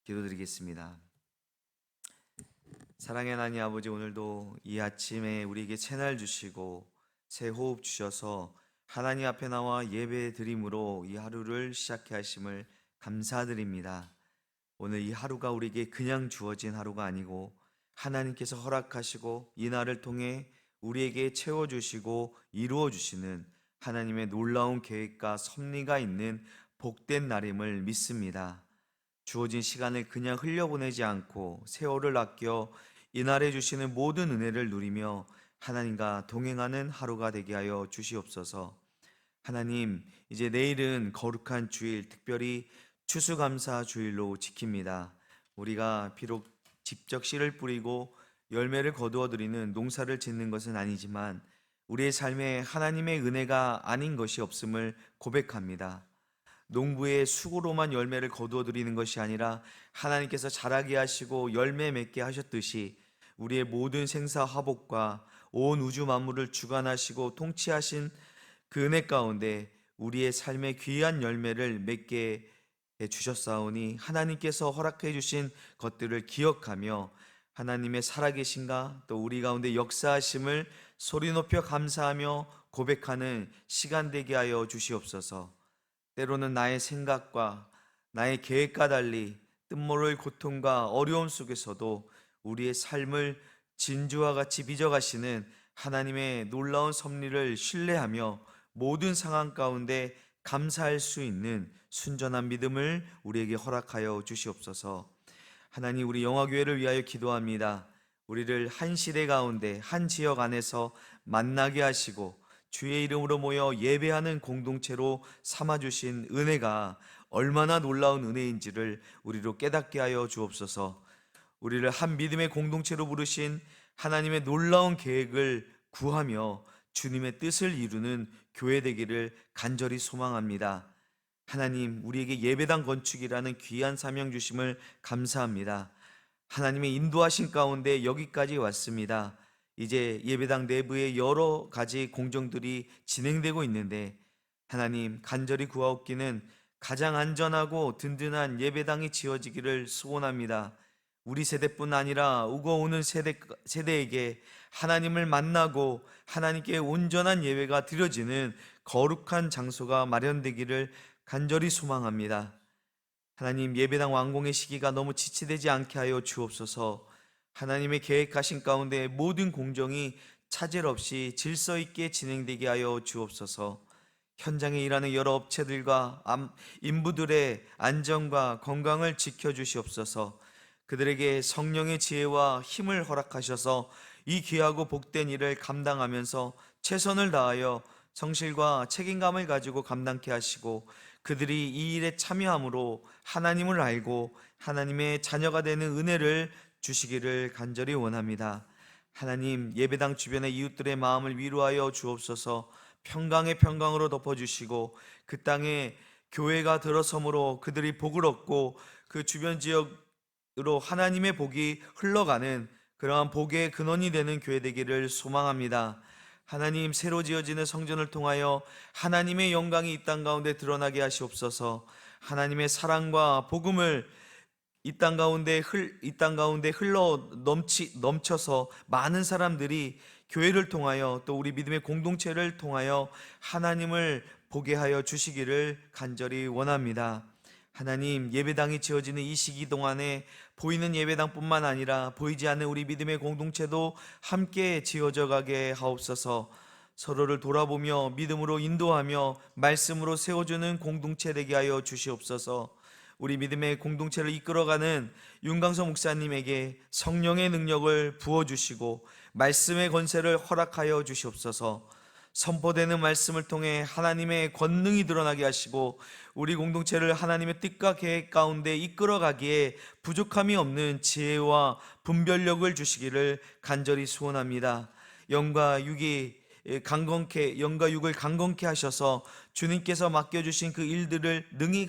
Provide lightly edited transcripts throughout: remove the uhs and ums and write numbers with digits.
기도드리겠습니다. 사랑의 하나님 아버지, 오늘도 이 아침에 우리에게 새날 주시고 새 호흡 주셔서 하나님 앞에 나와 예배 드림으로 이 하루를 시작해 하심을 감사드립니다. 오늘 이 하루가 우리에게 그냥 주어진 하루가 아니고 하나님께서 허락하시고 이 날을 통해 우리에게 채워주시고 이루어주시는 하나님의 놀라운 계획과 섭리가 있는 복된 날임을 믿습니다. 주어진 시간을 그냥 흘려보내지 않고 세월을 아껴 이날에 주시는 모든 은혜를 누리며 하나님과 동행하는 하루가 되게 하여 주시옵소서. 하나님, 이제 내일은 거룩한 주일, 특별히 추수감사 주일로 지킵니다. 우리가 비록 직접 씨를 뿌리고 열매를 거두어 드리는 농사를 짓는 것은 아니지만 우리의 삶에 하나님의 은혜가 아닌 것이 없음을 고백합니다. 농부의 수고로만 열매를 거두어 드리는 것이 아니라 하나님께서 자라게 하시고 열매 맺게 하셨듯이 우리의 모든 생사화복과 온 우주 만물을 주관하시고 통치하신 그 은혜 가운데 우리의 삶의 귀한 열매를 맺게 해 주셨사오니 하나님께서 허락해 주신 것들을 기억하며 하나님의 살아계신가 또 우리 가운데 역사하심을 소리 높여 감사하며 고백하는 시간 되게 하여 주시옵소서. 때로는 나의 생각과 나의 계획과 달리 뜻모를 고통과 어려움 속에서도 우리의 삶을 진주와 같이 빚어가시는 하나님의 놀라운 섭리를 신뢰하며 모든 상황 가운데 감사할 수 있는 순전한 믿음을 우리에게 허락하여 주시옵소서. 하나님, 우리 영화교회를 위하여 기도합니다. 우리를 한 시대 가운데 한 지역 안에서 만나게 하시고 주의 이름으로 모여 예배하는 공동체로 삼아주신 은혜가 얼마나 놀라운 은혜인지를 우리로 깨닫게 하여 주옵소서. 우리를 한 믿음의 공동체로 부르신 하나님의 놀라운 계획을 구하며 주님의 뜻을 이루는 교회 되기를 간절히 소망합니다. 하나님, 우리에게 예배당 건축이라는 귀한 사명 주심을 감사합니다. 하나님의 인도하신 가운데 여기까지 왔습니다. 이제 예배당 내부에 여러 가지 공정들이 진행되고 있는데 하나님, 간절히 구하옵기는 가장 안전하고 든든한 예배당이 지어지기를 소원합니다. 우리 세대뿐 아니라 우거오는 세대에게 하나님을 만나고 하나님께 온전한 예배가 드려지는 거룩한 장소가 마련되기를 간절히 소망합니다. 하나님, 예배당 완공의 시기가 너무 지체되지 않게 하여 주옵소서. 하나님의 계획하신 가운데 모든 공정이 차질 없이 질서 있게 진행되게 하여 주옵소서. 현장에 일하는 여러 업체들과 인부들의 안전과 건강을 지켜주시옵소서. 그들에게 성령의 지혜와 힘을 허락하셔서 이 귀하고 복된 일을 감당하면서 최선을 다하여 성실과 책임감을 가지고 감당케 하시고 그들이 이 일에 참여함으로 하나님을 알고 하나님의 자녀가 되는 은혜를 주시기를 간절히 원합니다. 하나님, 예배당 주변의 이웃들의 마음을 위로하여 주옵소서. 평강의 평강으로 덮어주시고 그 땅에 교회가 들어섬으로 그들이 복을 얻고 그 주변 지역으로 하나님의 복이 흘러가는 그러한 복의 근원이 되는 교회 되기를 소망합니다. 하나님, 새로 지어지는 성전을 통하여 하나님의 영광이 이 땅 가운데 드러나게 하시옵소서. 하나님의 사랑과 복음을 이 땅 가운데 흘러 넘쳐서 많은 사람들이 교회를 통하여 또 우리 믿음의 공동체를 통하여 하나님을 보게 하여 주시기를 간절히 원합니다. 하나님, 예배당이 지어지는 이 시기 동안에 보이는 예배당뿐만 아니라 보이지 않는 우리 믿음의 공동체도 함께 지어져 가게 하옵소서. 서로를 돌아보며 믿음으로 인도하며 말씀으로 세워주는 공동체 되게 하여 주시옵소서. 우리 믿음의 공동체를 이끌어가는 윤강서 목사님에게 성령의 능력을 부어주시고 말씀의 권세를 허락하여 주시옵소서. 선포되는 말씀을 통해 하나님의 권능이 드러나게 하시고 우리 공동체를 하나님의 뜻과 계획 가운데 이끌어가기에 부족함이 없는 지혜와 분별력을 주시기를 간절히 소원합니다. 영과 육을 강건케 하셔서 주님께서 맡겨주신 그 일들을 능히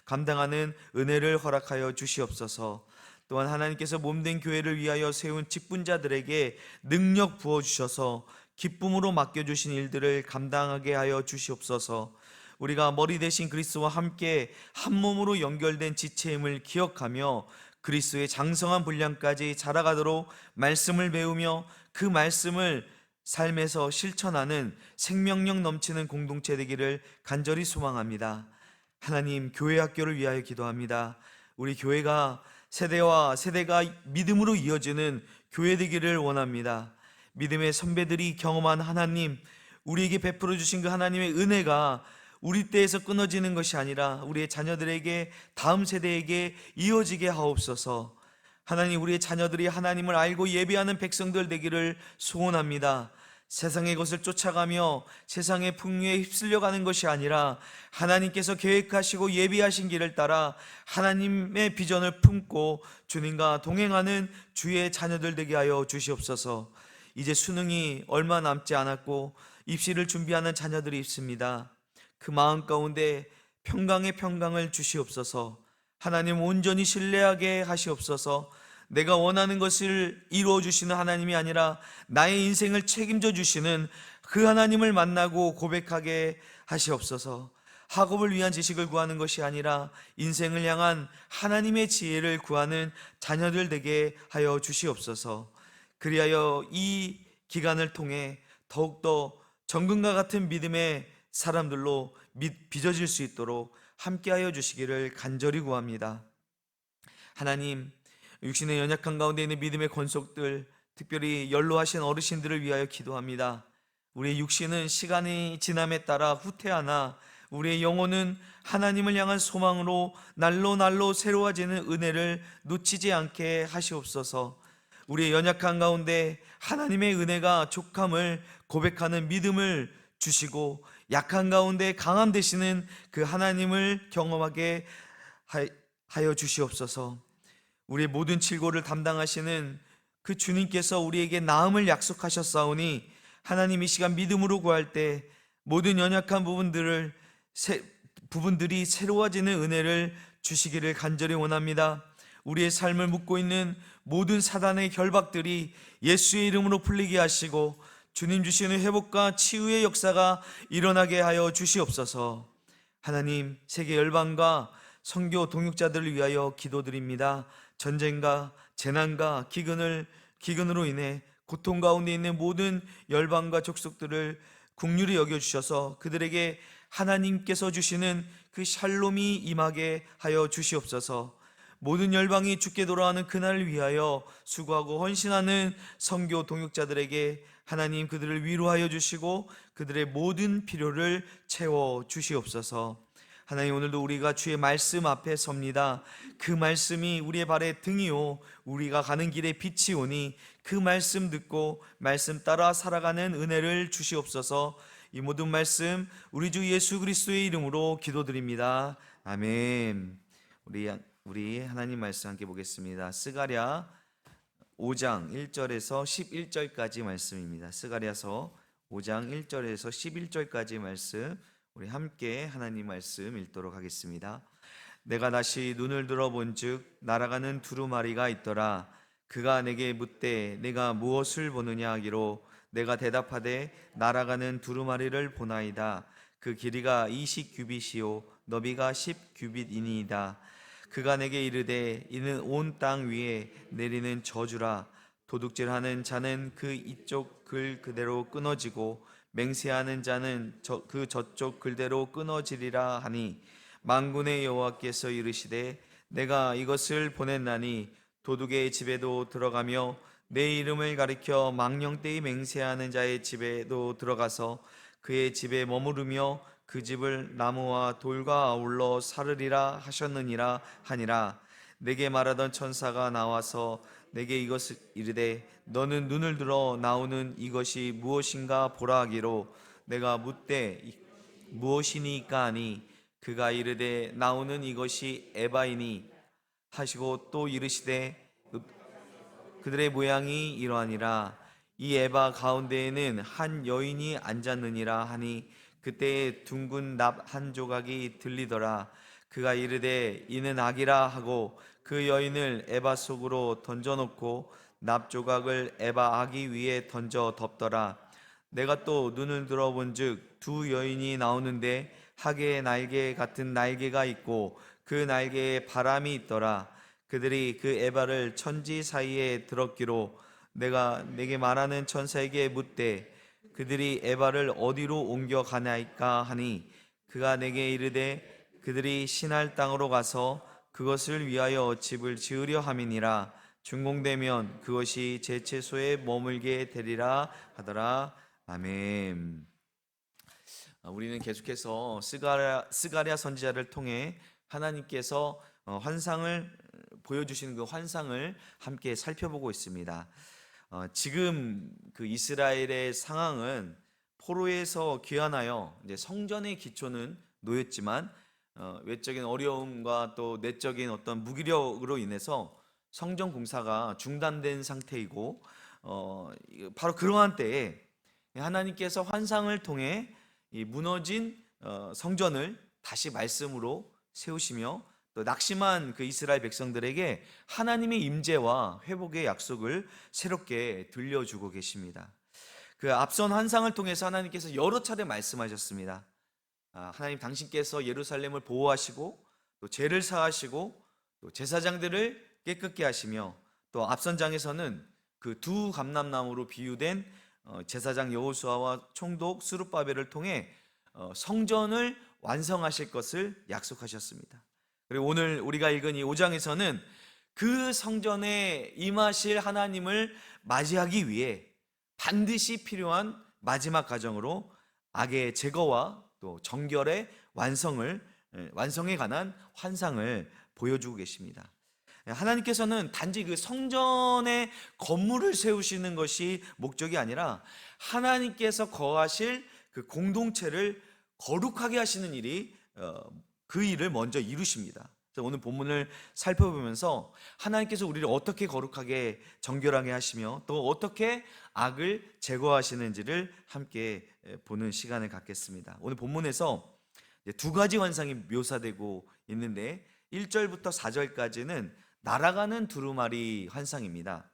감당하는 은혜를 허락하여 주시옵소서. 또한 하나님께서 몸된 교회를 위하여 세운 직분자들에게 능력 부어주셔서 기쁨으로 맡겨주신 일들을 감당하게 하여 주시옵소서. 우리가 머리 대신 그리스도와 함께 한 몸으로 연결된 지체임을 기억하며 그리스도의 장성한 분량까지 자라가도록 말씀을 배우며 그 말씀을 삶에서 실천하는 생명력 넘치는 공동체 되기를 간절히 소망합니다. 하나님, 교회 학교를 위하여 기도합니다. 우리 교회가 세대와 세대가 믿음으로 이어지는 교회 되기를 원합니다. 믿음의 선배들이 경험한 하나님, 우리에게 베풀어 주신 그 하나님의 은혜가 우리 때에서 끊어지는 것이 아니라 우리의 자녀들에게, 다음 세대에게 이어지게 하옵소서. 하나님, 우리의 자녀들이 하나님을 알고 예배하는 백성들 되기를 소원합니다. 세상의 것을 쫓아가며 세상의 풍류에 휩쓸려가는 것이 아니라 하나님께서 계획하시고 예비하신 길을 따라 하나님의 비전을 품고 주님과 동행하는 주의 자녀들 되게 하여 주시옵소서. 이제 수능이 얼마 남지 않았고 입시를 준비하는 자녀들이 있습니다. 그 마음 가운데 평강의 평강을 주시옵소서. 하나님, 온전히 신뢰하게 하시옵소서. 내가 원하는 것을 이루어 주시는 하나님이 아니라 나의 인생을 책임져 주시는 그 하나님을 만나고 고백하게 하시옵소서. 학업을 위한 지식을 구하는 것이 아니라 인생을 향한 하나님의 지혜를 구하는 자녀들 되게 하여 주시옵소서. 그리하여 이 기간을 통해 더욱더 정금과 같은 믿음의 사람들로 빚어질 수 있도록 함께하여 주시기를 간절히 구합니다. 하나님, 육신의 연약한 가운데 있는 믿음의 권속들, 특별히 연로하신 어르신들을 위하여 기도합니다. 우리의 육신은 시간이 지남에 따라 후퇴하나 우리의 영혼은 하나님을 향한 소망으로 날로 날로 새로워지는 은혜를 놓치지 않게 하시옵소서. 우리의 연약한 가운데 하나님의 은혜가 족함을 고백하는 믿음을 주시고 약한 가운데 강함 되시는 그 하나님을 경험하게 하여 주시옵소서. 우리의 모든 질고를 담당하시는 그 주님께서 우리에게 나음을 약속하셨사오니 하나님, 이 시간 믿음으로 구할 때 모든 연약한 부분들이 새로워지는 은혜를 주시기를 간절히 원합니다. 우리의 삶을 묶고 있는 모든 사단의 결박들이 예수의 이름으로 풀리게 하시고 주님 주시는 회복과 치유의 역사가 일어나게 하여 주시옵소서. 하나님, 세계 열방과 선교 동역자들을 위하여 기도드립니다. 전쟁과 재난과 기근으로 인해 고통 가운데 있는 모든 열방과 족속들을 긍휼히 여겨주셔서 그들에게 하나님께서 주시는 그 샬롬이 임하게 하여 주시옵소서. 모든 열방이 주께 돌아가는 그날을 위하여 수고하고 헌신하는 선교 동역자들에게 하나님, 그들을 위로하여 주시고 그들의 모든 필요를 채워 주시옵소서. 하나님, 오늘도 우리가 주의 말씀 앞에 섭니다. 그 말씀이 우리의 발의 등이요 우리가 가는 길에 빛이 오니 그 말씀 듣고 말씀 따라 살아가는 은혜를 주시옵소서. 이 모든 말씀 우리 주 예수 그리스도의 이름으로 기도드립니다. 아멘. 우리 하나님 말씀 함께 보겠습니다. 스가랴 5장 1절에서 11절까지 말씀입니다. 스가랴서 5장 1절에서 11절까지 말씀, 우리 함께 하나님 말씀 읽도록 하겠습니다. 내가 다시 눈을 들어본즉 날아가는 두루마리가 있더라. 그가 내게 묻되 내가 무엇을 보느냐 하기로 내가 대답하되 날아가는 두루마리를 보나이다. 그 길이가 20규빗이요 너비가 10규빗이니이다. 그가 내게 이르되 이는 온 땅 위에 내리는 저주라. 도둑질하는 자는 그 이쪽 글 그대로 끊어지고 맹세하는 자는 그 저쪽 글대로 끊어지리라 하니, 만군의 여호와께서 이르시되 내가 이것을 보냈나니 도둑의 집에도 들어가며 내 이름을 가리켜 망령되이 맹세하는 자의 집에도 들어가서 그의 집에 머무르며 그 집을 나무와 돌과 아울러 사르리라 하셨느니라 하니라. 내게 말하던 천사가 나와서 내게 이것을 이르되 너는 눈을 들어 나오는 이것이 무엇인가 보라 하기로 내가 묻되 무엇이니까 하니 그가 이르되 나오는 이것이 에바이니 하시고 또 이르시되 그들의 모양이 이러하니라. 이 에바 가운데에는 한 여인이 앉았느니라 하니 그때에 둥근 납 한 조각이 들리더라. 그가 이르되 이는 악이라 하고 그 여인을 에바 속으로 던져놓고 납 조각을 에바 아기 위에 던져 덮더라. 내가 또 눈을 들어본즉 두 여인이 나오는데 하계의 날개 같은 날개가 있고 그 날개에 바람이 있더라. 그들이 그 에바를 천지 사이에 들었기로 내가 내게 말하는 천사에게 묻되 그들이 에바를 어디로 옮겨 가나이까 하니 그가 내게 이르되 그들이 신할 땅으로 가서 그것을 위하여 집을 지으려 함이니라. 준공되면 그것이 제 채소에 머물게 되리라 하더라. 아멘. 우리는 계속해서 스가랴 선지자를 통해 하나님께서 환상을 보여주시는 그 환상을 함께 살펴보고 있습니다. 지금 그 이스라엘의 상황은 포로에서 귀환하여 이제 성전의 기초는 놓였지만 외적인 어려움과 또 내적인 어떤 무기력으로 인해서 성전 공사가 중단된 상태이고 바로 그러한 때에 하나님께서 환상을 통해 이 무너진 성전을 다시 말씀으로 세우시며 또 낙심한 그 이스라엘 백성들에게 하나님의 임재와 회복의 약속을 새롭게 들려주고 계십니다. 그 앞선 환상을 통해서 하나님께서 여러 차례 말씀하셨습니다. 하나님 당신께서 예루살렘을 보호하시고 또 죄를 사하시고 또 제사장들을 깨끗게 하시며 또 앞선 장에서는 그 두 감람나무로 비유된 제사장 여호수아와 총독 스룹바벨을 통해 성전을 완성하실 것을 약속하셨습니다. 그리고 오늘 우리가 읽은 이 5장에서는 그 성전에 임하실 하나님을 맞이하기 위해 반드시 필요한 마지막 과정으로 악의 제거와 또 정결의 완성에 관한 환상을 보여주고 계십니다. 하나님께서는 단지 그 성전의 건물을 세우시는 것이 목적이 아니라 하나님께서 거하실 그 공동체를 거룩하게 하시는 일이 그 일을 먼저 이루십니다. 오늘 본문을 살펴보면서 하나님께서 우리를 어떻게 거룩하게 정결하게 하시며 또 어떻게 악을 제거하시는지를 함께 보는 시간을 갖겠습니다. 오늘 본문에서 두 가지 환상이 묘사되고 있는데 1절부터 4절까지는 날아가는 두루마리 환상입니다.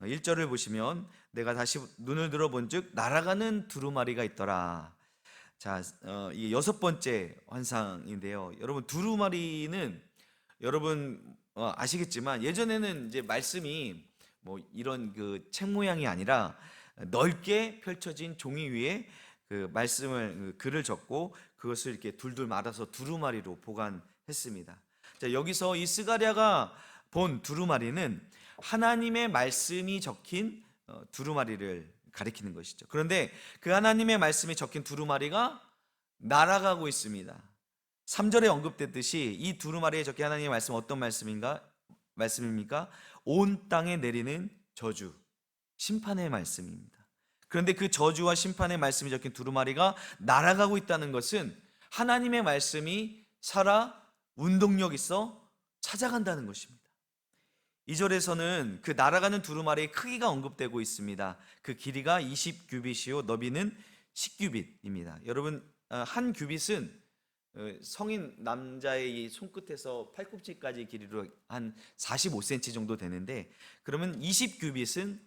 1절을 보시면 내가 다시 눈을 들어본즉 날아가는 두루마리가 있더라. 자, 이게 6번째 환상인데요. 여러분 두루마리는 여러분 아시겠지만 예전에는 이제 말씀이 뭐 이런 그 책 모양이 아니라 넓게 펼쳐진 종이 위에 그 말씀을 글을 적고 그것을 이렇게 둘둘 말아서 두루마리로 보관했습니다. 자, 여기서 이 스가랴가 본 두루마리는 하나님의 말씀이 적힌 두루마리를 가리키는 것이죠. 그런데 그 하나님의 말씀이 적힌 두루마리가 날아가고 있습니다. 3절에 언급됐듯이 이 두루마리에 적힌 하나님의 말씀은 어떤 말씀입니까? 온 땅에 내리는 저주, 심판의 말씀입니다. 그런데 그 저주와 심판의 말씀이 적힌 두루마리가 날아가고 있다는 것은 하나님의 말씀이 살아 운동력 있어 찾아간다는 것입니다. 2절에서는 그 날아가는 두루마리의 크기가 언급되고 있습니다. 그 길이가 20규빗이요 너비는 10규빗입니다. 여러분 한 규빗은 성인 남자의 이 손끝에서 팔꿈치까지 길이로 한 45cm 정도 되는데 그러면 20규빗은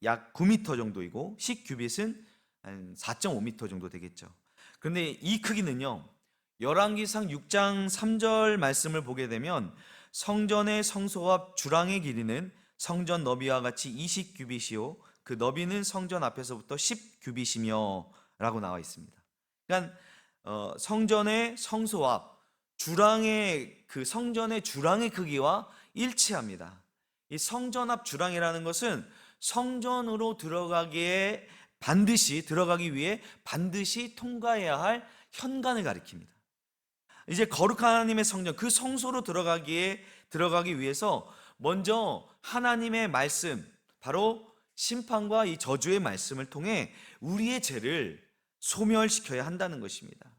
약 9m 정도이고 10규빗은 한 4.5m 정도 되겠죠. 그런데 이 크기는요 열왕기상 6장 3절 말씀을 보게 되면 성전의 성소 앞 주랑의 길이는 성전 너비와 같이 20규빗이요 그 너비는 성전 앞에서부터 10규빗이며 라고 나와 있습니다. 그러니까 성전의 성소 앞 주랑의 그 성전의 주랑의 크기와 일치합니다. 이 성전 앞 주랑이라는 것은 성전으로 들어가기 위해 반드시 통과해야 할 현관을 가리킵니다. 이제 거룩한 하나님의 성전 그 성소로 들어가기 위해서 먼저 하나님의 말씀 바로 심판과 이 저주의 말씀을 통해 우리의 죄를 소멸시켜야 한다는 것입니다.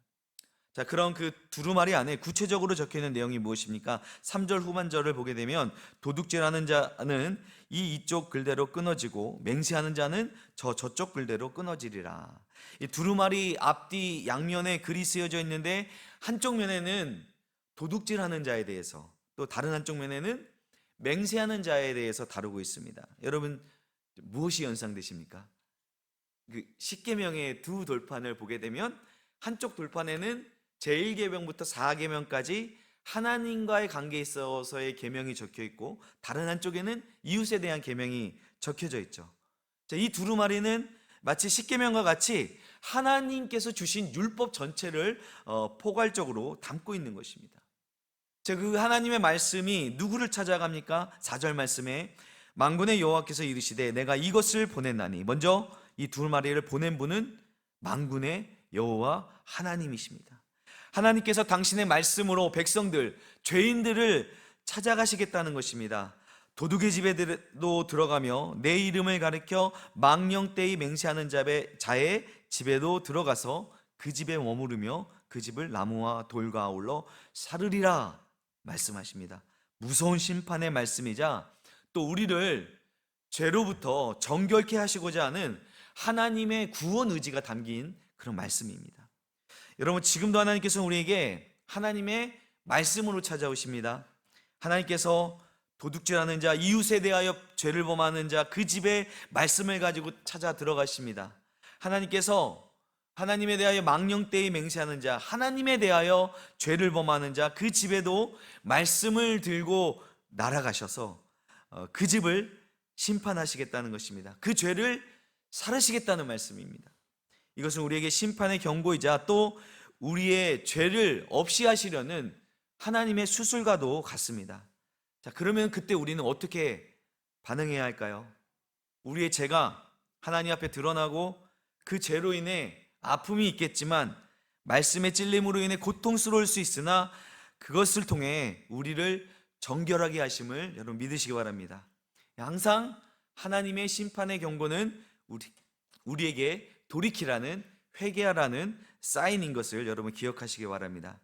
자, 그럼 그 두루마리 안에 구체적으로 적혀있는 내용이 무엇입니까? 3절 후반절을 보게 되면 도둑질하는 자는 이쪽 글대로 끊어지고 맹세하는 자는 저쪽 글대로 끊어지리라. 이 두루마리 앞뒤 양면에 글이 쓰여져 있는데 한쪽 면에는 도둑질하는 자에 대해서 또 다른 한쪽 면에는 맹세하는 자에 대해서 다루고 있습니다. 여러분 무엇이 연상되십니까? 그 십계명의 두 돌판을 보게 되면 한쪽 돌판에는 제1계명부터 4계명까지 하나님과의 관계에 있어서의 계명이 적혀 있고, 다른 한쪽에는 이웃에 대한 계명이 적혀져 있죠. 자, 이 두루마리는 마치 십계명과 같이 하나님께서 주신 율법 전체를 포괄적으로 담고 있는 것입니다. 자, 그 하나님의 말씀이 누구를 찾아갑니까? 4절 말씀에 만군의 여호와께서 이르시되 내가 이것을 보냈나니, 먼저 이 두루마리를 보낸 분은 만군의 여호와 하나님이십니다. 하나님께서 당신의 말씀으로 백성들, 죄인들을 찾아가시겠다는 것입니다. 도둑의 집에도 들어가며 내 이름을 가리켜 망령되이 맹세하는 자의 집에도 들어가서 그 집에 머무르며 그 집을 나무와 돌과 아울러 사르리라 말씀하십니다. 무서운 심판의 말씀이자 또 우리를 죄로부터 정결케 하시고자 하는 하나님의 구원 의지가 담긴 그런 말씀입니다. 여러분, 지금도 하나님께서 우리에게 하나님의 말씀으로 찾아오십니다. 하나님께서 도둑질하는 자, 이웃에 대하여 죄를 범하는 자, 그 집에 말씀을 가지고 찾아 들어가십니다. 하나님께서 하나님에 대하여 망령되이 맹세하는 자, 하나님에 대하여 죄를 범하는 자, 그 집에도 말씀을 들고 날아가셔서 그 집을 심판하시겠다는 것입니다. 그 죄를 사르시겠다는 말씀입니다. 이것은 우리에게 심판의 경고이자 또 우리의 죄를 없이 하시려는 하나님의 수술과도 같습니다. 자, 그러면 그때 우리는 어떻게 반응해야 할까요? 우리의 죄가 하나님 앞에 드러나고 그 죄로 인해 아픔이 있겠지만, 말씀의 찔림으로 인해 고통스러울 수 있으나 그것을 통해 우리를 정결하게 하심을 여러분 믿으시기 바랍니다. 항상 하나님의 심판의 경고는 우리에게 돌이키라는, 회개하라는 사인인 것을 여러분 기억하시기 바랍니다.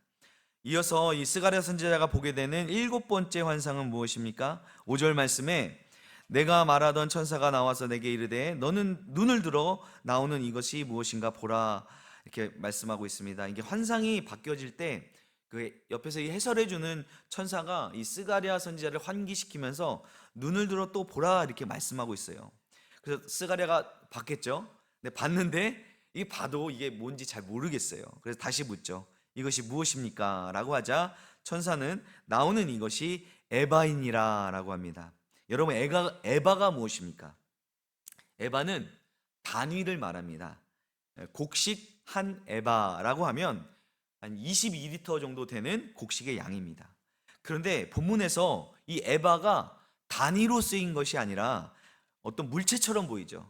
이어서 이 스가랴 선지자가 보게 되는 7번째 환상은 무엇입니까? 5절 말씀에 내가 말하던 천사가 나와서 내게 이르되 너는 눈을 들어 나오는 이것이 무엇인가 보라, 이렇게 말씀하고 있습니다. 이게 환상이 바뀌어질 때 그 옆에서 이 해설해 주는 천사가 이 스가랴 선지자를 환기시키면서 눈을 들어 또 보라 이렇게 말씀하고 있어요. 그래서 스가랴가 봤겠죠. 근데 봤는데 이게 봐도 이게 뭔지 잘 모르겠어요. 그래서 다시 묻죠. 이것이 무엇입니까? 라고 하자 천사는 나오는 이것이 에바이니라 라고 합니다. 여러분, 에바가 무엇입니까? 에바는 단위를 말합니다. 곡식 한 에바라고 하면 한 22리터 정도 되는 곡식의 양입니다. 그런데 본문에서 이 에바가 단위로 쓰인 것이 아니라 어떤 물체처럼 보이죠.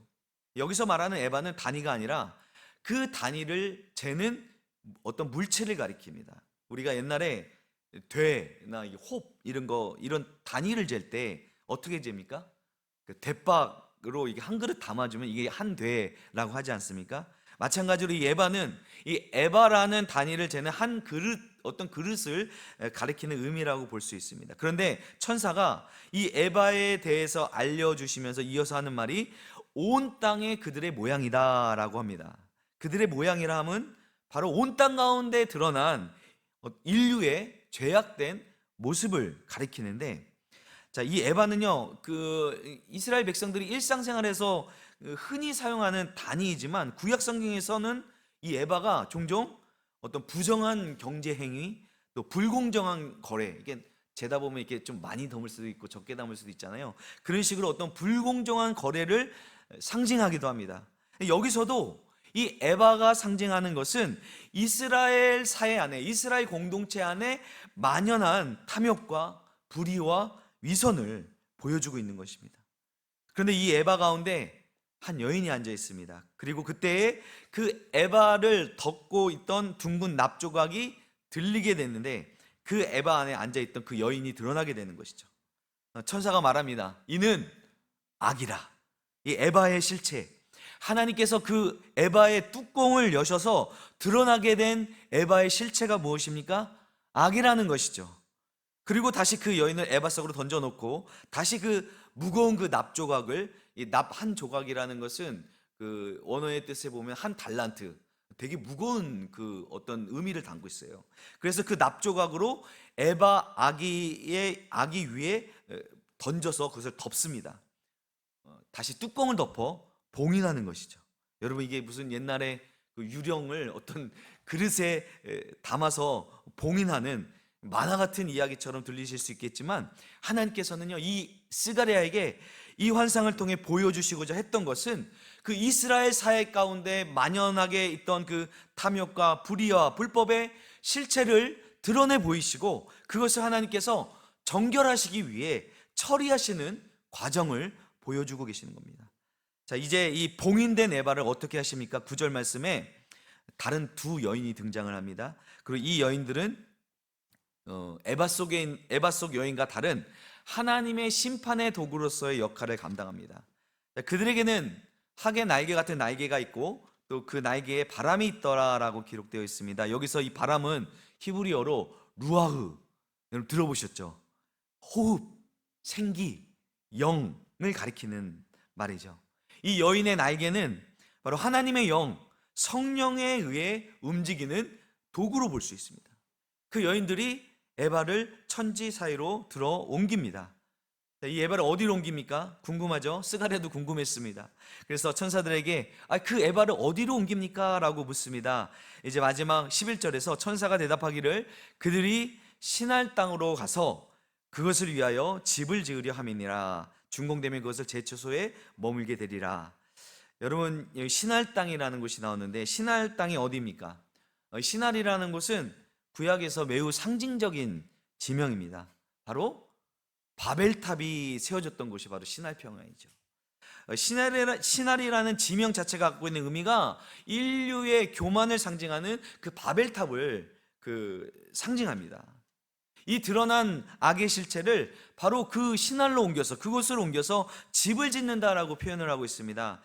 여기서 말하는 에바는 단위가 아니라 그 단위를 재는 어떤 물체를 가리킵니다. 우리가 옛날에 되나 홉 이런 단위를 잴 때 어떻게 잽니까? 그 대박으로 이게 한 그릇 담아주면 이게 한 되라고 하지 않습니까? 마찬가지로 이 에바라는 단위를 재는 한 그릇, 어떤 그릇을 가리키는 의미라고 볼 수 있습니다. 그런데 천사가 이 에바에 대해서 알려주시면서 이어서 하는 말이 온 땅의 그들의 모양이다라고 합니다. 그들의 모양이라 함은 바로 온 땅 가운데 드러난 인류의 죄악된 모습을 가리키는데, 자, 이 에바는요, 그 이스라엘 백성들이 일상생활에서 흔히 사용하는 단위이지만 구약 성경에서는 이 에바가 종종 어떤 부정한 경제 행위, 또 불공정한 거래, 이게 재다 보면 이렇게 좀 많이 담을 수도 있고 적게 담을 수도 있잖아요. 그런 식으로 어떤 불공정한 거래를 상징하기도 합니다. 여기서도 이 에바가 상징하는 것은 이스라엘 사회 안에, 이스라엘 공동체 안에 만연한 탐욕과 불의와 위선을 보여주고 있는 것입니다. 그런데 이 에바 가운데 한 여인이 앉아 있습니다. 그리고 그때에 그 에바를 덮고 있던 둥근 납조각이 들리게 됐는데 그 에바 안에 앉아 있던 그 여인이 드러나게 되는 것이죠. 천사가 말합니다. 이는 악이라. 이 에바의 실체, 하나님께서 그 에바의 뚜껑을 여셔서 드러나게 된 에바의 실체가 무엇입니까? 악이라는 것이죠. 그리고 다시 그 여인을 에바 속으로 던져놓고 다시 그 무거운 그 납조각을, 이 납 한 조각이라는 것은 그 원어의 뜻에 보면 한 달란트, 되게 무거운 그 어떤 의미를 담고 있어요. 그래서 그 납조각으로 에바 아기 위에 던져서 그것을 덮습니다. 다시 뚜껑을 덮어 봉인하는 것이죠. 여러분, 이게 무슨 옛날에 그 유령을 어떤 그릇에 담아서 봉인하는 만화 같은 이야기처럼 들리실 수 있겠지만, 하나님께서는요, 이 스가랴에게 이 환상을 통해 보여주시고자 했던 것은 그 이스라엘 사회 가운데 만연하게 있던 그 탐욕과 불의와 불법의 실체를 드러내 보이시고, 그것을 하나님께서 정결하시기 위해 처리하시는 과정을 보여주고 계시는 겁니다. 자, 이제 이 봉인된 에바를 어떻게 하십니까? 9절 말씀에 다른 두 여인이 등장을 합니다. 그리고 이 여인들은 에바 속 여인과 다른 하나님의 심판의 도구로서의 역할을 감당합니다. 자, 그들에게는 학의 날개 같은 날개가 있고 또 그 날개에 바람이 있더라라고 기록되어 있습니다. 여기서 이 바람은 히브리어로 루아흐, 여러분 들어보셨죠? 호흡, 생기, 영을 가리키는 말이죠. 이 여인의 날개는 바로 하나님의 영, 성령에 의해 움직이는 도구로 볼 수 있습니다. 그 여인들이 에바를 천지 사이로 들어 옮깁니다. 이 에바를 어디로 옮깁니까? 궁금하죠? 스가랴도 궁금했습니다. 그래서 천사들에게 그 에바를 어디로 옮깁니까? 라고 묻습니다. 이제 마지막 11절에서 천사가 대답하기를 그들이 시날 땅으로 가서 그것을 위하여 집을 지으려 함이니라. 준공되면 그것을 제초소에 머물게 되리라. 여러분, 시날 땅이라는 곳이 나오는데, 시날 땅이 어디입니까? 시날이라는 곳은 구약에서 매우 상징적인 지명입니다. 바로 바벨탑이 세워졌던 곳이 바로 시날 평야이죠. 시날이라는 지명 자체가 갖고 있는 의미가 인류의 교만을 상징하는 그 바벨탑을 상징합니다. 이 드러난 악의 실체를 바로 그 시날로 옮겨서, 그곳을 옮겨서 집을 짓는다라고 표현을 하고 있습니다.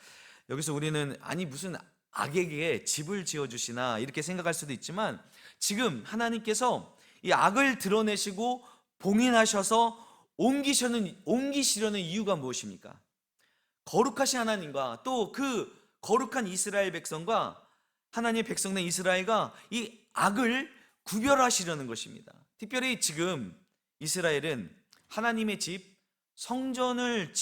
여기서 우리는 아니 무슨 악에게 집을 지어주시나 이렇게 생각할 수도 있지만, 지금 하나님께서 이 악을 드러내시고 봉인하셔서 옮기시려는 이유가 무엇입니까? 거룩하신 하나님과 또 그 거룩한 이스라엘 백성과 하나님의 백성된 이스라엘과 이 악을 구별하시려는 것입니다. 특별히 지금 이스라엘은 하나님의 집, 성전이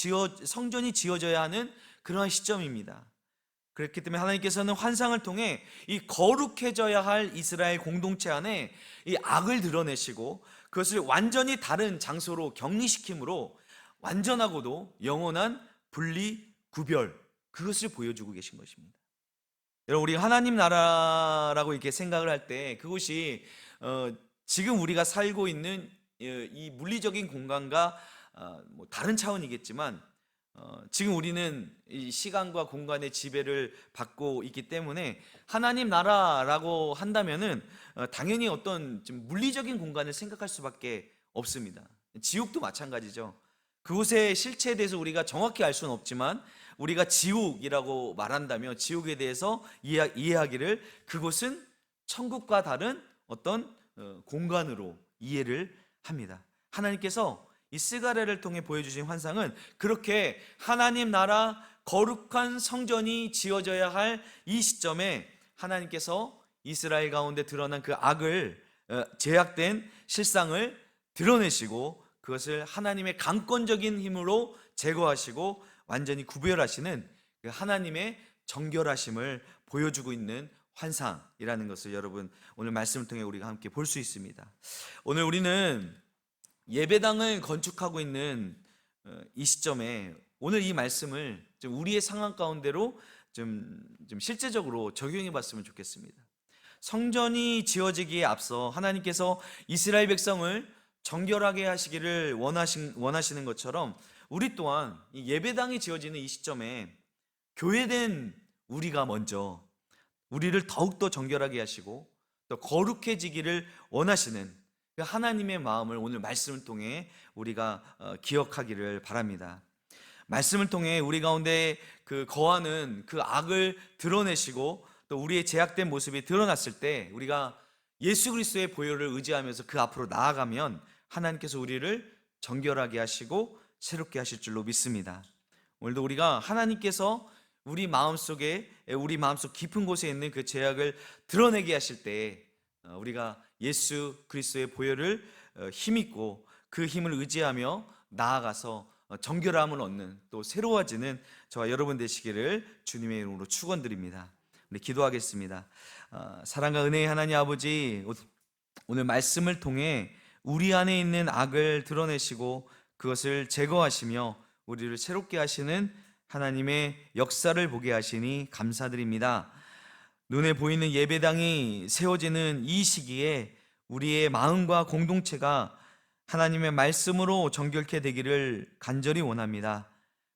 지어져야 하는 그러한 시점입니다. 그렇기 때문에 하나님께서는 환상을 통해 이 거룩해져야 할 이스라엘 공동체 안에 이 악을 드러내시고 그것을 완전히 다른 장소로 격리시킴으로 완전하고도 영원한 분리, 구별, 그것을 보여주고 계신 것입니다. 여러분, 우리 하나님 나라라고 이렇게 생각을 할 때 그것이 지금 우리가 살고 있는 이 물리적인 공간과 다른 차원이겠지만, 지금 우리는 이 시간과 공간의 지배를 받고 있기 때문에 하나님 나라라고 한다면은 당연히 어떤 좀 물리적인 공간을 생각할 수밖에 없습니다. 지옥도 마찬가지죠. 그곳의 실체에 대해서 우리가 정확히 알 수는 없지만, 우리가 지옥이라고 말한다면 지옥에 대해서 이해하기를 그곳은 천국과 다른 어떤 공간으로 이해를 합니다. 하나님께서 이 스가랴를 통해 보여주신 환상은 그렇게 하나님 나라 거룩한 성전이 지어져야 할 이 시점에 하나님께서 이스라엘 가운데 드러난 그 악을, 제약된 실상을 드러내시고 그것을 하나님의 강권적인 힘으로 제거하시고 완전히 구별하시는 그 하나님의 정결하심을 보여주고 있는 환상이라는 것을 여러분 오늘 말씀을 통해 우리가 함께 볼 수 있습니다. 오늘 우리는 예배당을 건축하고 있는 이 시점에 오늘 이 말씀을 좀 우리의 상황 가운데로 좀 실제적으로 적용해 봤으면 좋겠습니다. 성전이 지어지기에 앞서 하나님께서 이스라엘 백성을 정결하게 하시기를 원하시는 것처럼 우리 또한 이 예배당이 지어지는 이 시점에 교회된 우리가 먼저 우리를 더욱더 정결하게 하시고 또 거룩해지기를 원하시는 그 하나님의 마음을 오늘 말씀을 통해 우리가 기억하기를 바랍니다. 말씀을 통해 우리 가운데 그 거하는 그 악을 드러내시고 또 우리의 제약된 모습이 드러났을 때 우리가 예수 그리스도의 보혈을 의지하면서 그 앞으로 나아가면 하나님께서 우리를 정결하게 하시고 새롭게 하실 줄로 믿습니다. 오늘도 우리가 하나님께서 우리 마음속 깊은 곳에 있는 그 죄악을 드러내게 하실 때 우리가 예수 그리스도의 보혈을 힘입고 그 힘을 의지하며 나아가서 정결함을 얻는 또 새로워지는 저와 여러분 되시기를 주님의 이름으로 축원드립니다. 우리 기도하겠습니다. 사랑과 은혜의 하나님 아버지, 오늘 말씀을 통해 우리 안에 있는 악을 드러내시고 그것을 제거하시며 우리를 새롭게 하시는 하나님의 역사를 보게 하시니 감사드립니다. 눈에 보이는 예배당이 세워지는 이 시기에 우리의 마음과 공동체가 하나님의 말씀으로 정결케 되기를 간절히 원합니다.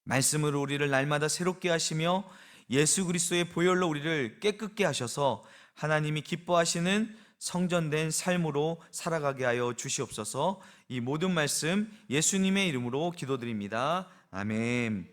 말씀으로 우리를 날마다 새롭게 하시며 예수 그리스도의 보혈로 우리를 깨끗게 하셔서 하나님이 기뻐하시는 성전된 삶으로 살아가게 하여 주시옵소서. 이 모든 말씀 예수님의 이름으로 기도드립니다. 아멘.